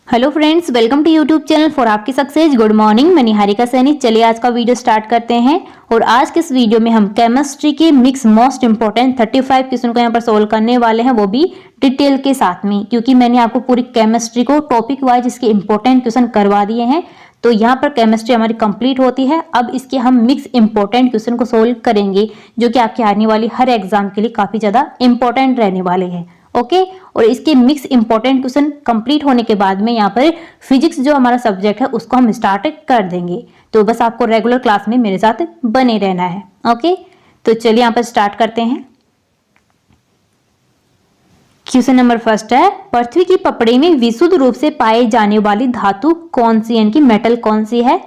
Hello friends, welcome to YouTube channel for आपकी success. Good morning, मैं निहारिका सैनी। चलिए आज का वीडियो स्टार्ट करते हैं। और आज के इस वीडियो में हम केमिस्ट्री के मिक्स मोस्ट इंपॉर्टेंट 35 क्वेश्चन को यहाँ पर सोल्व करने वाले हैं, वो भी डिटेल के साथ में, क्योंकि मैंने आपको पूरी केमिस्ट्री को टॉपिक वाइज इसके इंपॉर्टेंट क्वेश्चन करवा दिए हैं। तो यहाँ पर केमिस्ट्री हमारी कंप्लीट होती है। अब इसके हम मिक्स इंपॉर्टेंट क्वेश्चन को सोल्व करेंगे, जो कि आपके आने वाली हर एग्जाम के लिए काफी ज्यादा इंपॉर्टेंट रहने वाले हैं। ओके और इसके मिक्स इंपॉर्टेंट क्वेश्चन कंप्लीट होने के बाद में यहाँ पर फिजिक्स जो हमारा सब्जेक्ट है उसको हम स्टार्ट कर देंगे। तो बस आपको रेगुलर क्लास में मेरे साथ बने रहना है। ओके तो चलिए यहाँ पर स्टार्ट करते हैं। क्वेश्चन नंबर फर्स्ट है, पृथ्वी की पपड़ी में विशुद्ध रूप से पाए जाने वाली धातु कौन सी, यानी कि मेटल कौन सी है?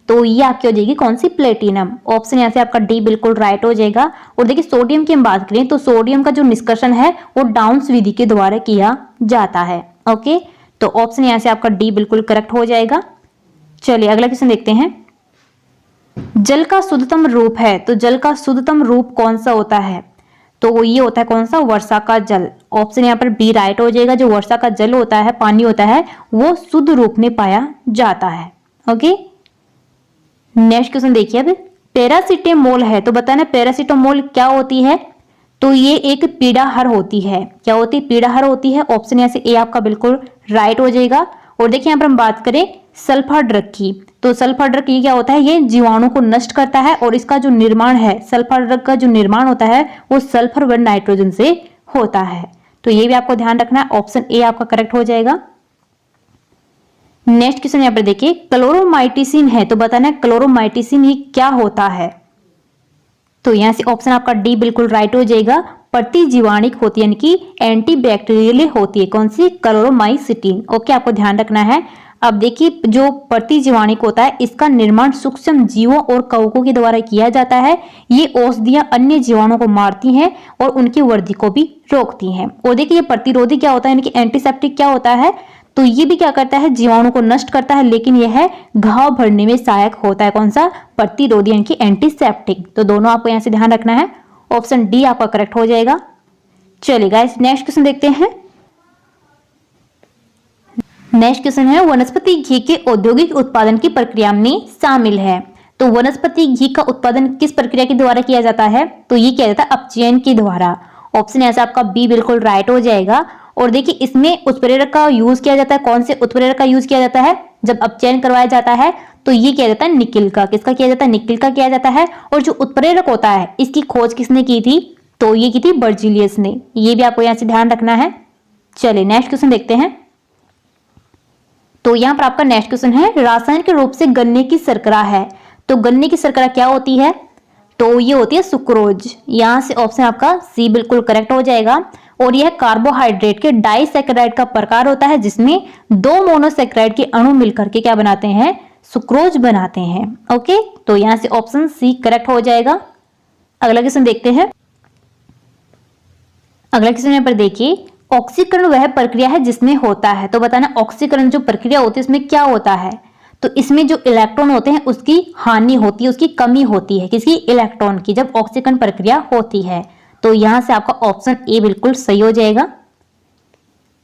तो ये आपकी हो जाएगी कौन सी? प्लेटिनम। ऑप्शन यहाँ से आपका डी बिल्कुल राइट हो जाएगा। और देखिए सोडियम की हम बात करें तो सोडियम का जो निष्कर्षण है वो डाउन्स विधि के द्वारा किया जाता है। ओके तो ऑप्शन यहाँ से आपका डी बिल्कुल करेक्ट हो जाएगा। चलिए अगला क्वेश्चन देखते हैं। जल का शुद्धतम रूप है, तो जल का शुद्धतम रूप कौन सा होता है? तो ये होता है कौन सा? वर्षा का जल। ऑप्शन यहाँ पर बी राइट हो जाएगा। जो वर्षा का जल होता है, पानी होता है, वो शुद्ध रूप में पाया जाता है। ओके नेक्स्ट क्वेश्चन देखिए। अब पैरासीटामोल है, तो बताना पैरासीटामोल क्या होती है? तो ये एक पीड़ाहार होती है। क्या होती है? पीड़ाहार होती है। ऑप्शन यहाँ से ए आपका बिल्कुल राइट हो जाएगा। और देखिए यहाँ पर हम बात करें सल्फर ड्रग की, तो सल्फर ड्रग ये क्या होता है? ये जीवाणु को नष्ट करता है और इसका जो निर्माण है, सल्फर ड्रग का जो निर्माण होता है वो सल्फर व नाइट्रोजन से होता है। तो ये भी आपको ध्यान रखना है। ऑप्शन ए आपका करेक्ट हो जाएगा। नेक्स्ट क्वेश्चन यहाँ पर देखिए, क्लोरोमाइटिसिन है, तो बताना है क्लोरोमाइटिसिन ये क्या होता है? तो यहाँ से ऑप्शन आपका डी बिल्कुल राइट हो जाएगा। प्रतिजीवाणिक होती है, यानी कि एंटीबैक्टीरियल होती है। कौन सी? क्लोरोमाइसिटिन। ओके आपको ध्यान रखना है। अब देखिए जो प्रतिजीवाणिक होता है इसका निर्माण सूक्ष्म जीवों और कवकों के द्वारा किया जाता है। ये औषधियां अन्य जीवाणुओं को मारती हैं और उनकी वृद्धि को भी रोकती हैं। और देखिए ये प्रतिरोधी क्या होता है, यानी कि एंटीसेप्टिक क्या होता है? तो ये भी क्या करता है? जीवाणु को नष्ट करता है, लेकिन यह घाव भरने में सहायक होता है। कौन सा? प्रतिरोधी, यानी कि एंटीसेप्टिक। तो दोनों आपको यहाँ से ध्यान रखना है। ऑप्शन डी आपका करेक्ट हो जाएगा। चलिए गाइस नेक्स्ट क्वेश्चन देखते हैं। नेक्स्ट क्वेश्चन है, वनस्पति घी के औद्योगिक उत्पादन की प्रक्रिया में शामिल है। तो वनस्पति घी का उत्पादन किस प्रक्रिया के द्वारा किया जाता है? तो ये किया जाता है अपचयन के द्वारा। ऑप्शन ऐसा आपका बी बिल्कुल राइट हो जाएगा। और देखिए इसमें उत्प्रेरक का यूज किया जाता है। कौन से उत्प्रेरक का यूज किया जाता है? जब अपचयन करवाया जाता है तो ये किया जाता है निकिल का। किसका किया जाता है? निकिल का किया जाता है। और जो उत्प्रेरक होता है इसकी खोज किसने की थी? तो ये की थी बर्जीलियस ने। ये भी आपको यहाँ से ध्यान रखना है। चलिए नेक्स्ट क्वेश्चन देखते हैं। तो यहाँ पर आपका नेक्स्ट क्वेश्चन है, रासायनिक रूप से गन्ने की शर्करा है, तो गन्ने की शर्करा क्या होती है? तो ये होती है सुक्रोज। यहाँ से ऑप्शन आपका सी बिल्कुल करेक्ट हो जाएगा। और यह कार्बोहाइड्रेट के डाइसैकेराइड का प्रकार होता है, जिसमें दो मोनोसैकेराइड के अणु मिलकर के क्या बनाते हैं? सुक्रोज बनाते हैं। ओके तो यहाँ से ऑप्शन सी करेक्ट हो जाएगा। अगला क्वेश्चन देखते हैं। अगला क्वेश्चन यहाँ पर देखिए, ऑक्सीकरण वह प्रक्रिया है जिसमें होता है, तो बताना ऑक्सीकरण जो प्रक्रिया होती है इसमें क्या होता है? तो इसमें जो इलेक्ट्रॉन होते हैं उसकी हानि होती है, उसकी कमी होती है। किसकी? इलेक्ट्रॉन की, जब ऑक्सीकरण प्रक्रिया होती है। तो यहां से आपका ऑप्शन ए बिल्कुल सही हो जाएगा।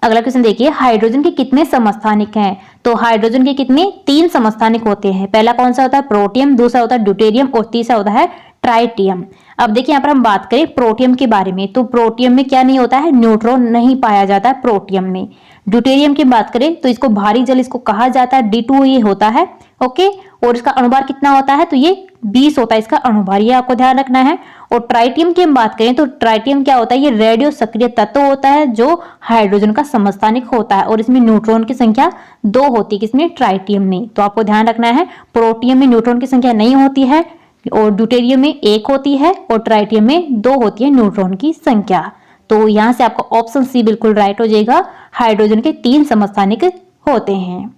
अगला क्वेश्चन देखिए, हाइड्रोजन के कितने समस्थानिक हैं? तो हाइड्रोजन के कितने? 3 समस्थानिक होते हैं। पहला कौन सा होता है? प्रोटियम, दूसरा होता है ड्यूटेरियम और तीसरा होता है ट्राइटियम। अब देखिए यहाँ पर हम बात करें प्रोटियम के बारे में, तो प्रोटियम में क्या नहीं होता है? न्यूट्रॉन नहीं पाया जाता है प्रोटियम में। ड्यूटेरियम की बात करें तो इसको भारी जल इसको कहा जाता है, D2 ये होता है। ओके और इसका अणुभार कितना होता है? तो ये 20 होता है इसका अणुभार, ये आपको ध्यान रखना है। और ट्राइटियम की हम बात करें तो ट्राइटियम क्या होता है? ये रेडियो सक्रिय तत्व होता है जो हाइड्रोजन का समस्थानिक होता है। और इसमें न्यूट्रॉन की संख्या 2 होती है। किसमें? ट्राइटियम में। तो आपको ध्यान रखना है, प्रोटियम में न्यूट्रॉन की संख्या नहीं होती है और ड्यूटेरियम में 1 होती है और ट्राइटियम में 2 होती है न्यूट्रॉन की संख्या। तो यहां से आपका ऑप्शन सी बिल्कुल राइट हो जाएगा। हाइड्रोजन के 3 समस्थानिक होते हैं।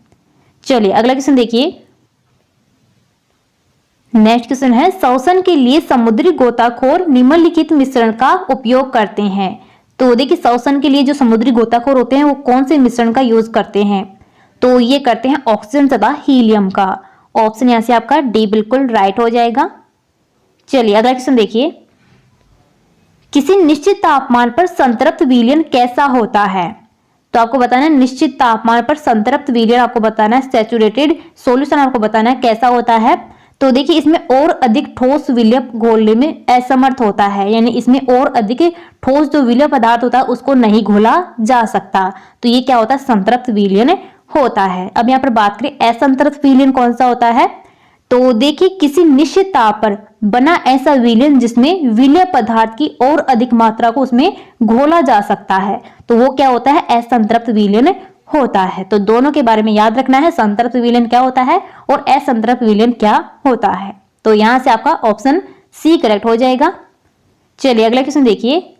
चलिए अगला क्वेश्चन देखिए। नेक्स्ट क्वेश्चन है, शोषण के लिए समुद्री गोताखोर निम्नलिखित मिश्रण का उपयोग करते हैं। तो देखिए शोषण के लिए जो समुद्री गोताखोर होते हैं वो कौन से मिश्रण का यूज करते हैं? तो ये करते हैं ऑक्सीजन तथा हीलियम का। ऑप्शन यहां से आपका डी बिल्कुल राइट हो जाएगा। चलिए अगला क्वेश्चन देखिए, किसी निश्चित तापमान पर संतृप्त विलयन कैसा होता है? तो आपको बताना है निश्चित तापमान पर संतृप्त विलयन आपको बताना है, सैचुरेटेड सॉल्यूशन आपको बताना है कैसा होता है। तो देखिए इसमें और अधिक ठोस विलय घोलने में असमर्थ होता है, यानी इसमें और अधिक ठोस जो विलय पदार्थ होता है उसको नहीं घोला जा सकता। तो ये क्या होता है, संतृप्त विलयन होता है। अब यहाँ पर बात करें असंतृप्त विलयन कौन सा होता है, तो देखिए किसी निश्चित ताप पर बना ऐसा विलयन जिसमें विलय पदार्थ की और अधिक मात्रा को उसमें घोला जा सकता है, तो वो क्या होता है, असंतृप्त विलयन होता है। तो दोनों के बारे में याद रखना है, संतृप्त विलयन क्या होता है और असंतृप्त विलयन क्या होता है। तो यहां से आपका ऑप्शन सी करेक्ट हो जाएगा। चलिए अगला क्वेश्चन देखिए।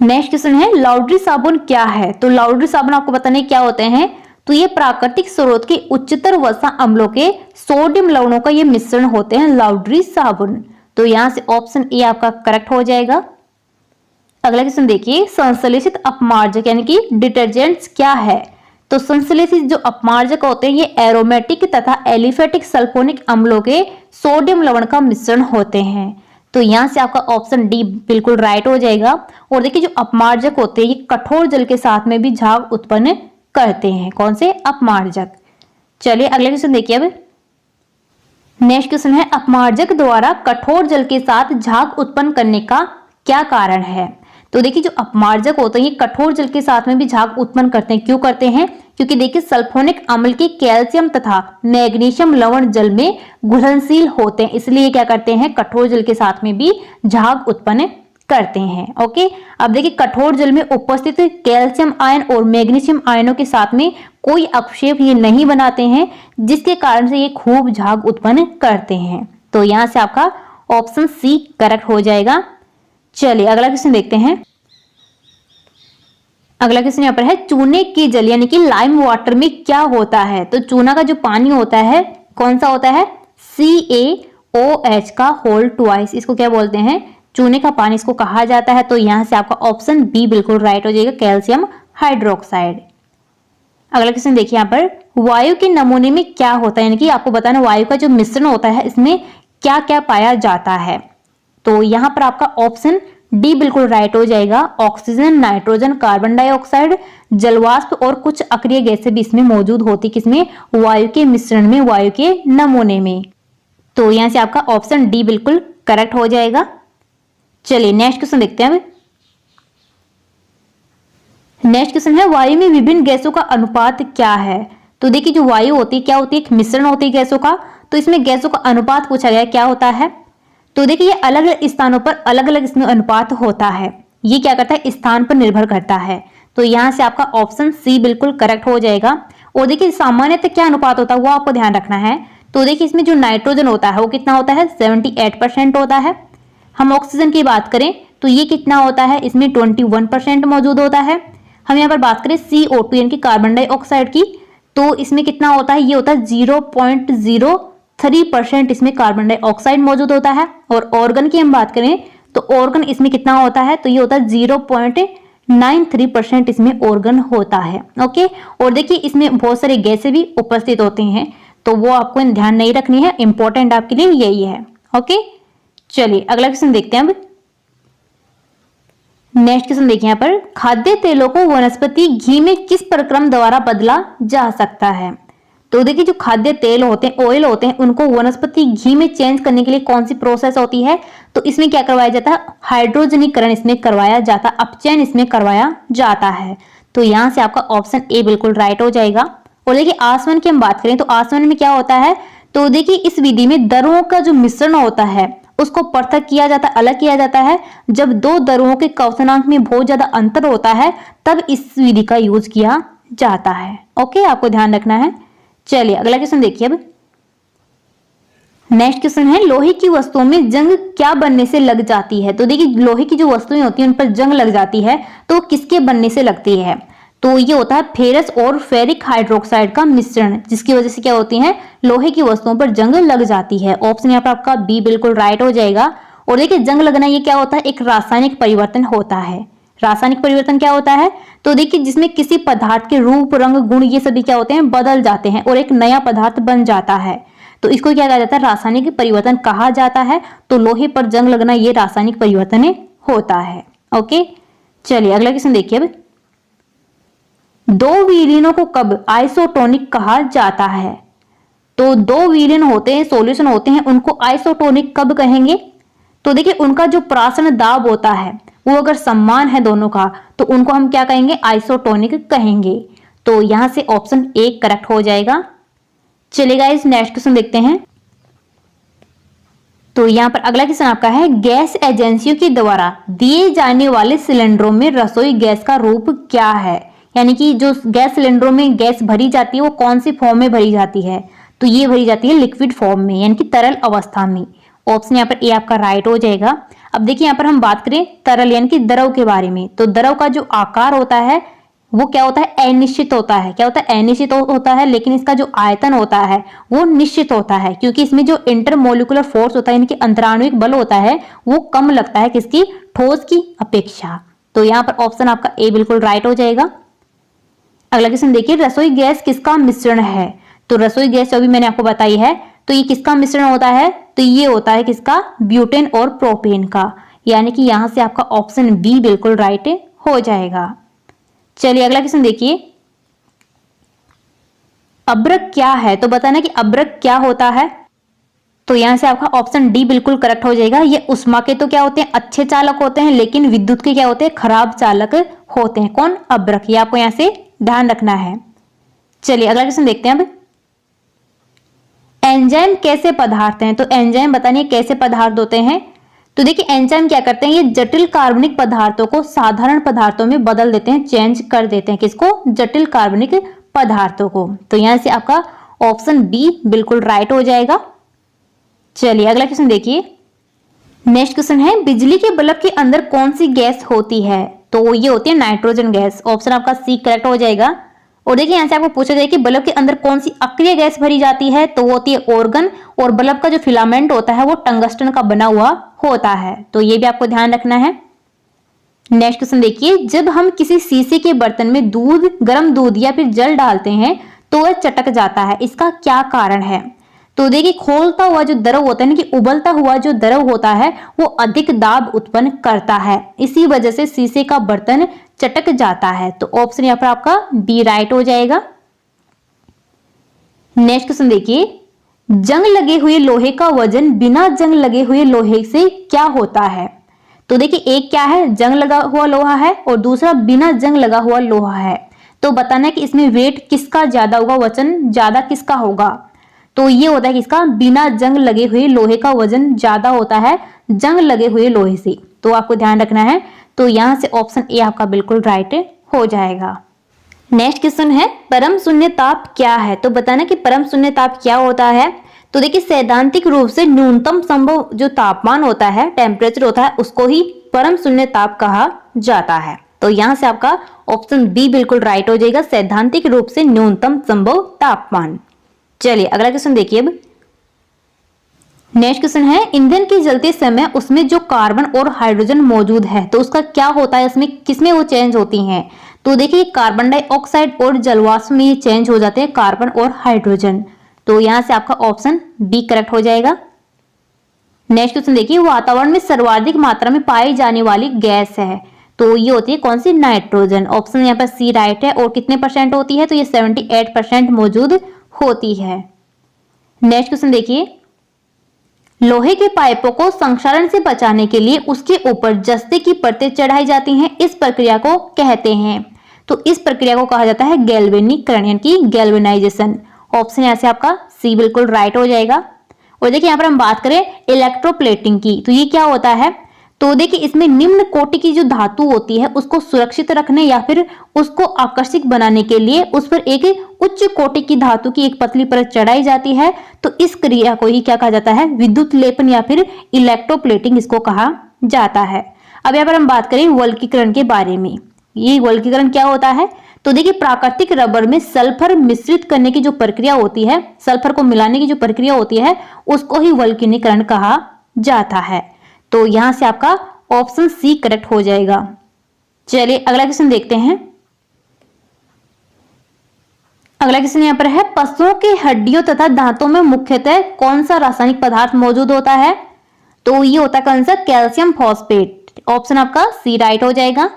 नेक्स्ट क्वेश्चन है लाउड्री साबुन क्या है। तो लाउड्री साबुन आपको बताने क्या होते हैं, तो ये प्राकृतिक स्रोत के उच्चतर वसा अम्लों के सोडियम लवणों का ये मिश्रण होते हैं लाउड्री साबुन। तो यहां से ऑप्शन ए आपका करेक्ट हो जाएगा। अगला क्वेश्चन देखिए, संश्लेषित अपमार्जक यानी कि डिटर्जेंट्स क्या है। तो संश्लेषित जो अपमार्जक होते हैं ये एरोमेटिक तथा एलिफेटिक सल्फोनिक अम्लों के सोडियम लवण का मिश्रण होते हैं। तो यहां से आपका ऑप्शन डी बिल्कुल राइट हो जाएगा। और देखिए जो अपमार्जक होते हैं ये कठोर जल के साथ में भी झाग उत्पन्न करते हैं, कौन से, अपमार्जक। चलिए अगले क्वेश्चन देखिए। अब नेक्स्ट क्वेश्चन है अपमार्जक द्वारा कठोर जल के साथ झाग उत्पन्न करने का क्या कारण है। तो देखिए जो अपमार्जक होते हैं ये कठोर जल के साथ में भी झाग उत्पन्न करते हैं, क्यों करते हैं, क्योंकि देखिए सल्फोनिक अम्ल के कैल्शियम तथा मैग्नीशियम लवण जल में घुलनशील होते हैं, इसलिए क्या करते हैं, कठोर जल के साथ में भी झाग उत्पन्न करते हैं। ओके, अब देखिए कठोर जल में उपस्थित कैल्शियम आयन और मैग्नीशियम आयनों के साथ में कोई अवक्षेप ये नहीं बनाते हैं, जिसके कारण से ये खूब झाग उत्पन्न करते हैं। तो यहां से आपका ऑप्शन सी करेक्ट हो जाएगा। चलिए अगला क्वेश्चन देखते हैं। अगला क्वेश्चन यहाँ पर है चूने के जल यानी कि लाइम वाटर में क्या होता है। तो चूना का जो पानी होता है कौन सा होता है, CaOH का होल ट्वाइस, इसको क्या बोलते हैं, चूने का पानी इसको कहा जाता है। तो यहां से आपका ऑप्शन बी बिल्कुल राइट हो जाएगा, कैल्शियम हाइड्रोक्साइड। अगला क्वेश्चन देखिए, यहाँ पर वायु के नमूने में क्या होता है, यानी कि आपको बताना वायु का जो मिश्रण होता है इसमें क्या क्या पाया जाता है। तो यहां पर आपका ऑप्शन डी बिल्कुल राइट हो जाएगा, ऑक्सीजन, नाइट्रोजन, कार्बन डाइऑक्साइड, जलवाष्प और कुछ अक्रिय गैसें भी इसमें मौजूद होती, किसमें, वायु के मिश्रण में, वायु के नमूने में। तो यहां से आपका ऑप्शन डी बिल्कुल करेक्ट हो जाएगा। चलिए नेक्स्ट क्वेश्चन देखते हैं। नेक्स्ट क्वेश्चन है वायु में विभिन्न गैसों का अनुपात क्या है। तो देखिए जो वायु होती है क्या होती है, एक मिश्रण होती है गैसों का। तो इसमें गैसों का अनुपात पूछा गया क्या होता है। तो देखिए ये अलग अलग स्थानों पर अलग अलग इसमें अनुपात होता है, ये क्या करता है, स्थान पर निर्भर करता है। तो यहां से आपका ऑप्शन सी बिल्कुल करेक्ट हो जाएगा। और देखिए सामान्यतः क्या अनुपात होता है वो आपको ध्यान रखना है। तो देखिए इसमें जो नाइट्रोजन होता है वो कितना होता है, 78% होता है। हम ऑक्सीजन की बात करें तो ये कितना होता है, इसमें 21% मौजूद होता है। हम यहाँ पर बात करें CO2 यानी कि कार्बन डाइऑक्साइड की, तो इसमें कितना होता है, ये होता है 0.03% इसमें कार्बन डाइऑक्साइड मौजूद होता है। और ऑर्गन की हम बात करें तो ऑर्गन इसमें कितना होता है, तो ये होता है 0.93% इसमें ऑर्गन होता है। ओके, और देखिए इसमें बहुत सारे गैसें भी उपस्थित होते हैं, तो वो आपको ध्यान नहीं रखनी है, इंपॉर्टेंट आपके लिए यही है। ओके, चलिए अगला क्वेश्चन देखते हैं। अब नेक्स्ट क्वेश्चन देखिए, यहाँ पर खाद्य तेलों को वनस्पति घी में किस प्रक्रम द्वारा बदला जा सकता है। तो देखिए जो खाद्य तेल होते हैं, ऑयल होते हैं, उनको वनस्पति घी में चेंज करने के लिए कौन सी प्रोसेस होती है। तो इसमें क्या करवाया जाता है, हाइड्रोजनीकरण इसमें करवाया जाता है, अपचयन इसमें करवाया जाता है। तो यहां से आपका ऑप्शन ए बिल्कुल राइट हो जाएगा। और देखिए आसवन की हम बात करें तो आसवन में क्या होता है, तो देखिए इस विधि में दरों का जो मिश्रण होता है उसको पृथक किया जाता है, अलग किया जाता है। जब दो दरों के क्वथनांक में बहुत ज्यादा अंतर होता है तब इस विधि का यूज किया जाता है। ओके, आपको ध्यान रखना है। चलिए अगला क्वेश्चन देखिए। अब नेक्स्ट क्वेश्चन है लोहे की वस्तुओं में जंग क्या बनने से लग जाती है। तो देखिए लोहे की जो वस्तुएं होती हैं उन पर जंग लग जाती है, तो किसके बनने से लगती है। तो ये होता है फेरस और फेरिक हाइड्रोक्साइड का मिश्रण, जिसकी वजह से क्या होती है, लोहे की वस्तुओं पर जंग लग जाती है। ऑप्शन यहाँ पर आपका बी बिल्कुल राइट हो जाएगा। और देखिए जंग लगना ये क्या होता है, एक रासायनिक परिवर्तन होता है। रासायनिक परिवर्तन क्या होता है, तो देखिए जिसमें किसी पदार्थ के रूप, रंग, गुण ये सभी क्या होते हैं, बदल जाते हैं और एक नया पदार्थ बन जाता है। तो इसको क्या कहा जाता है, रासायनिक परिवर्तन कहा जाता है। तो लोहे पर जंग लगना ये रासायनिक परिवर्तन होता है। ओके, चलिए अगला क्वेश्चन देखिए। अब दो विलीनों को कब आइसोटोनिक कहा जाता है? तो दो विलीन होते हैं, सॉल्यूशन होते हैं, उनको आइसोटोनिक कब कहेंगे? तो देखिए उनका जो प्राशन दाब होता है वो अगर समान है दोनों का तो उनको हम क्या कहेंगे? आइसोटोनिक कहेंगे। तो यहां से ऑप्शन ए करेक्ट हो जाएगा। चलिए गाइस नेक्स्ट क्वेश्चन देखते हैं। तो यहाँ पर अगला क्वेश्चन आपका है, गैस एजेंसियों के द्वारा दिए जाने वाले सिलेंडरों में रसोई गैस का रूप क्या है? यानी कि जो गैस सिलेंडरों में गैस भरी जाती है वो कौन सी फॉर्म में भरी जाती है? तो ये भरी जाती है लिक्विड फॉर्म में, यानी कि तरल अवस्था में। ऑप्शन यहाँ पर ए आपका राइट हो जाएगा। अब देखिए यहाँ पर हम बात करें तरल यानी कि द्रव के बारे में, तो द्रव का जो आकार होता है वो क्या होता है? अनिश्चित होता है। क्या होता है? अनिश्चित होता है। लेकिन इसका जो आयतन होता है वो निश्चित होता है, क्योंकि इसमें जो इंटरमोलिकुलर फोर्स होता है यानी कि अंतराणुविक बल होता है वो कम लगता है किसकी? ठोस की अपेक्षा। तो यहाँ पर ऑप्शन आपका ए बिल्कुल राइट हो जाएगा। अगला क्वेश्चन देखिए, रसोई गैस किसका मिश्रण है? तो रसोई गैस जो भी मैंने आपको बताई है तो ये किसका मिश्रण होता है? तो ये होता है किसका? ब्यूटेन और प्रोपेन का। यानी कि यहां से आपका ऑप्शन बी बिल्कुल राइट हो जाएगा। चलिए अगला क्वेश्चन देखिए, अब्रक क्या है? तो बताना कि अब्रक क्या होता है। तो यहां से आपका ऑप्शन डी बिल्कुल करेक्ट हो जाएगा। ये उष्मा के तो क्या होते हैं? अच्छे चालक होते हैं, लेकिन विद्युत के क्या होते हैं? खराब चालक होते हैं। कौन? अब्रक। ये आपको यहां से ध्यान रखना है। चलिए अगला क्वेश्चन देखते हैं। अब एंजाइम कैसे पदार्थ हैं? तो एंजाइम बताइए कैसे पदार्थ होते हैं। तो देखिए एंजाइम क्या करते हैं? ये जटिल कार्बनिक पदार्थों को साधारण पदार्थों में बदल देते हैं, चेंज कर देते हैं। किसको? जटिल कार्बनिक पदार्थों को। तो यहां से आपका ऑप्शन बी बिल्कुल राइट हो जाएगा। चलिए अगला क्वेश्चन देखिए। नेक्स्ट क्वेश्चन है, बिजली के बल्ब के अंदर कौन सी गैस होती है? तो ये होती है नाइट्रोजन गैस। ऑप्शन आपका सी करेक्ट हो जाएगा। और देखिए यहां से आपको पूछा जाए कि बल्ब के अंदर कौन सी अक्रिय गैस भरी जाती है? तो वो होती है ऑर्गन, और बल्ब का जो फिलामेंट होता है वो टंगस्टन का बना हुआ होता है। तो ये भी आपको ध्यान रखना है। नेक्स्ट क्वेश्चन देखिए, जब हम किसी शीशे के बर्तन में दूध, गर्म दूध या फिर जल डालते हैं तो वह चटक जाता है, इसका क्या कारण है? तो देखिए खोलता हुआ जो द्रव होता है ना, कि उबलता हुआ जो द्रव होता है वो अधिक दाब उत्पन्न करता है, इसी वजह से शीशे का बर्तन चटक जाता है। तो ऑप्शन यहाँ पर आपका बी राइट हो जाएगा। नेक्स्ट क्वेश्चन देखिए, जंग लगे हुए लोहे का वजन बिना जंग लगे हुए लोहे से क्या होता है? तो देखिए एक क्या है? जंग लगा हुआ लोहा है, और दूसरा बिना जंग लगा हुआ लोहा है। तो बताना है कि इसमें वेट किसका ज्यादा होगा, वजन ज्यादा किसका होगा? तो ये होता है कि इसका बिना जंग लगे हुए लोहे का वजन ज्यादा होता है जंग लगे हुए लोहे से। तो आपको ध्यान रखना है। तो यहां से ऑप्शन ए आपका बिल्कुल राइट हो जाएगा। नेक्स्ट क्वेश्चन है, परम शून्य ताप क्या है? तो बताना कि परम शून्य ताप क्या होता है। तो देखिए सैद्धांतिक रूप से न्यूनतम संभव जो तापमान होता है, टेम्परेचर होता है, उसको ही परम शून्य ताप कहा जाता है। तो यहां से आपका ऑप्शन बी बिल्कुल राइट हो जाएगा, सैद्धांतिक रूप से न्यूनतम संभव तापमान। चलिए अगला क्वेश्चन देखिए। अब नेक्स्ट क्वेश्चन है, ईंधन के जलते समय उसमें जो कार्बन और हाइड्रोजन मौजूद है तो उसका क्या होता है, इसमें किसमें वो चेंज होती हैं? तो देखिए कार्बन डाइऑक्साइड और जलवाष्प में ये चेंज हो जाते हैं, कार्बन और हाइड्रोजन। तो यहां से आपका ऑप्शन बी करेक्ट हो जाएगा। नेक्स्ट क्वेश्चन देखिए, वातावरण में सर्वाधिक मात्रा में पाई जाने वाली गैस है, तो ये होती है कौन सी? नाइट्रोजन। ऑप्शन यहाँ पर सी राइट है। और कितने परसेंट होती है? तो ये 78% मौजूद होती है। नेक्स्ट क्वेश्चन देखिए, लोहे के पाइपों को संक्षारण से बचाने के लिए उसके ऊपर जस्ते की परतें चढ़ाई जाती हैं, इस प्रक्रिया को कहते हैं। तो इस प्रक्रिया को कहा जाता है गैल्वेनीकरण, यानी कि गैल्वेनाइजेशन। ऑप्शन यहाँ से आपका सी बिल्कुल राइट हो जाएगा। और देखिए यहाँ पर हम बात करें इलेक्ट्रोप्लेटिंग की, तो ये क्या होता है? तो देखिए इसमें निम्न कोटि की जो धातु होती है उसको सुरक्षित रखने या फिर उसको आकर्षक बनाने के लिए उस पर एक उच्च कोटि की धातु की एक पतली परत चढ़ाई जाती है। तो इस क्रिया को ही क्या कहा जाता है? विद्युत लेपन या फिर इलेक्ट्रोप्लेटिंग इसको कहा जाता है। अब यहाँ पर हम बात करें वल्कीकरण के बारे में। ये वल्कीकरण क्या होता है? तो देखिए प्राकृतिक रबर में सल्फर मिश्रित करने की जो प्रक्रिया होती है, सल्फर को मिलाने की जो प्रक्रिया होती है, उसको ही वल्कीकरण कहा जाता है। तो यहां से आपका ऑप्शन सी करेक्ट हो जाएगा। चलिए अगला क्वेश्चन देखते हैं। अगला क्वेश्चन यहाँ पर है, पशुओं के हड्डियों तथा दांतों में मुख्यतः कौन सा रासायनिक पदार्थ मौजूद होता है? तो ये होता है कौन सा? Calcium phosphate. ऑप्शन आपका सी राइट हो जाएगा।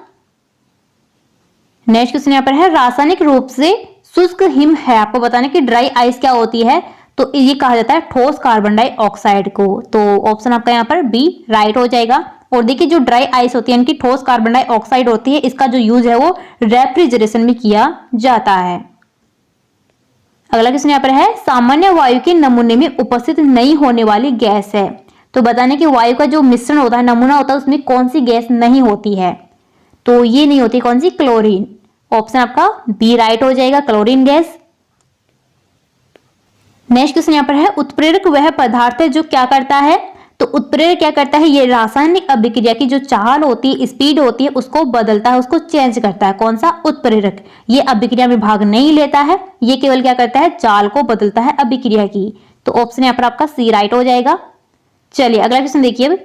नेक्स्ट क्वेश्चन यहाँ पर है रासायनिक रूप से शुष्क हिम है, आपको बताना कि ड्राई आइस क्या होती है, तो ये कहा जाता है ठोस कार्बन डाइऑक्साइड को। तो ऑप्शन आपका यहाँ पर बी राइट हो जाएगा। और देखिए जो ड्राई आइस होती है इनकी ठोस कार्बन डाइऑक्साइड होती है, इसका जो यूज है वो रेफ्रिजरेशन में किया जाता है। अगला क्वेश्चन यहाँ पर है सामान्य वायु के नमूने में उपस्थित नहीं होने वाली गैस है, तो बताने कि वायु का जो मिश्रण होता है, नमूना होता है, उसमें कौन सी गैस नहीं होती है, तो ये नहीं होती कौन सी, क्लोरीन। ऑप्शन आपका बी राइट हो जाएगा, क्लोरीन गैस। नेक्स्ट क्वेश्चन यहाँ पर है उत्प्रेरक वह पदार्थ है जो क्या करता है, तो उत्प्रेरक क्या करता है, ये रासायनिक अभिक्रिया की जो चाल होती है, स्पीड होती है, उसको बदलता है, उसको चेंज करता है। कौन सा, उत्प्रेरक। ये अभिक्रिया में भाग नहीं लेता है, ये केवल क्या करता है, चाल को बदलता है अभिक्रिया की। तो ऑप्शन यहाँ पर आपका सी राइट हो जाएगा। चलिए अगला क्वेश्चन देखिए। अब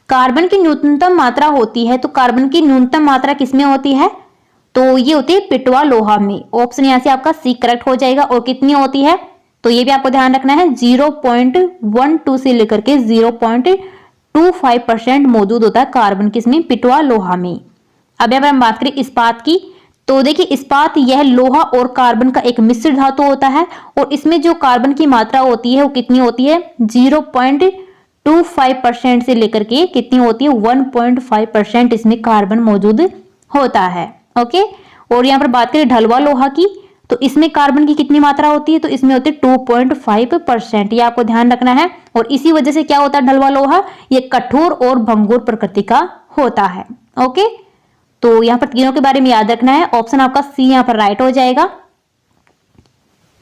कार्बन की न्यूनतम मात्रा होती है, तो कार्बन की न्यूनतम मात्रा किसमें होती है, तो ये होती है पिटवा लोहा में। ऑप्शन यहाँ से आपका सी करेक्ट हो जाएगा। और कितनी होती है, तो ये भी आपको ध्यान रखना है, 0.12 से लेकर के 0.25% मौजूद होता है कार्बन किसमें, पिटवा लोहा में। अब यहाँ पर हम बात करें इस्पात की, तो देखिए इस्पात यह लोहा और कार्बन का एक मिश्र धातु होता है, और इसमें जो कार्बन की मात्रा होती है वो कितनी होती है, 0.25% से लेकर के कितनी होती है, 1.5% इसमें कार्बन मौजूद होता है। ओके। और यहाँ पर बात करें ढलवा लोहा की, तो इसमें कार्बन की कितनी मात्रा होती है, तो इसमें होती है 2.5%। ये आपको ध्यान रखना है। और इसी वजह से क्या होता है ढलवा लोहा, ये कठोर और भंगुर प्रकृति का होता है। ओके, तो यहाँ पर तीनों के बारे में याद रखना है। ऑप्शन आपका सी यहाँ पर राइट हो जाएगा।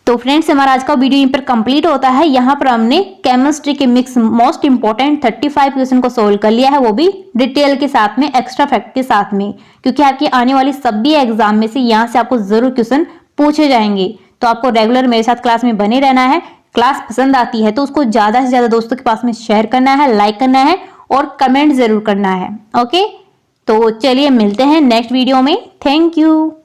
तो फ्रेंड्स हमारा आज का वीडियो यहीं पर कंप्लीट होता है। यहाँ पर हमने केमिस्ट्री के मिक्स मोस्ट इंपोर्टेंट 35 क्वेश्चन को सोल्व कर लिया है, वो भी डिटेल के साथ में, एक्स्ट्रा फैक्ट के साथ में, क्योंकि आपकी आने वाली सभी एग्जाम में से यहाँ से आपको जरूर क्वेश्चन पूछे जाएंगे। तो आपको रेगुलर मेरे साथ क्लास में बने रहना है। क्लास पसंद आती है तो उसको ज्यादा से ज्यादा दोस्तों के पास में शेयर करना है, लाइक करना है और कमेंट जरूर करना है। ओके, तो चलिए मिलते हैं नेक्स्ट वीडियो में। Thank you.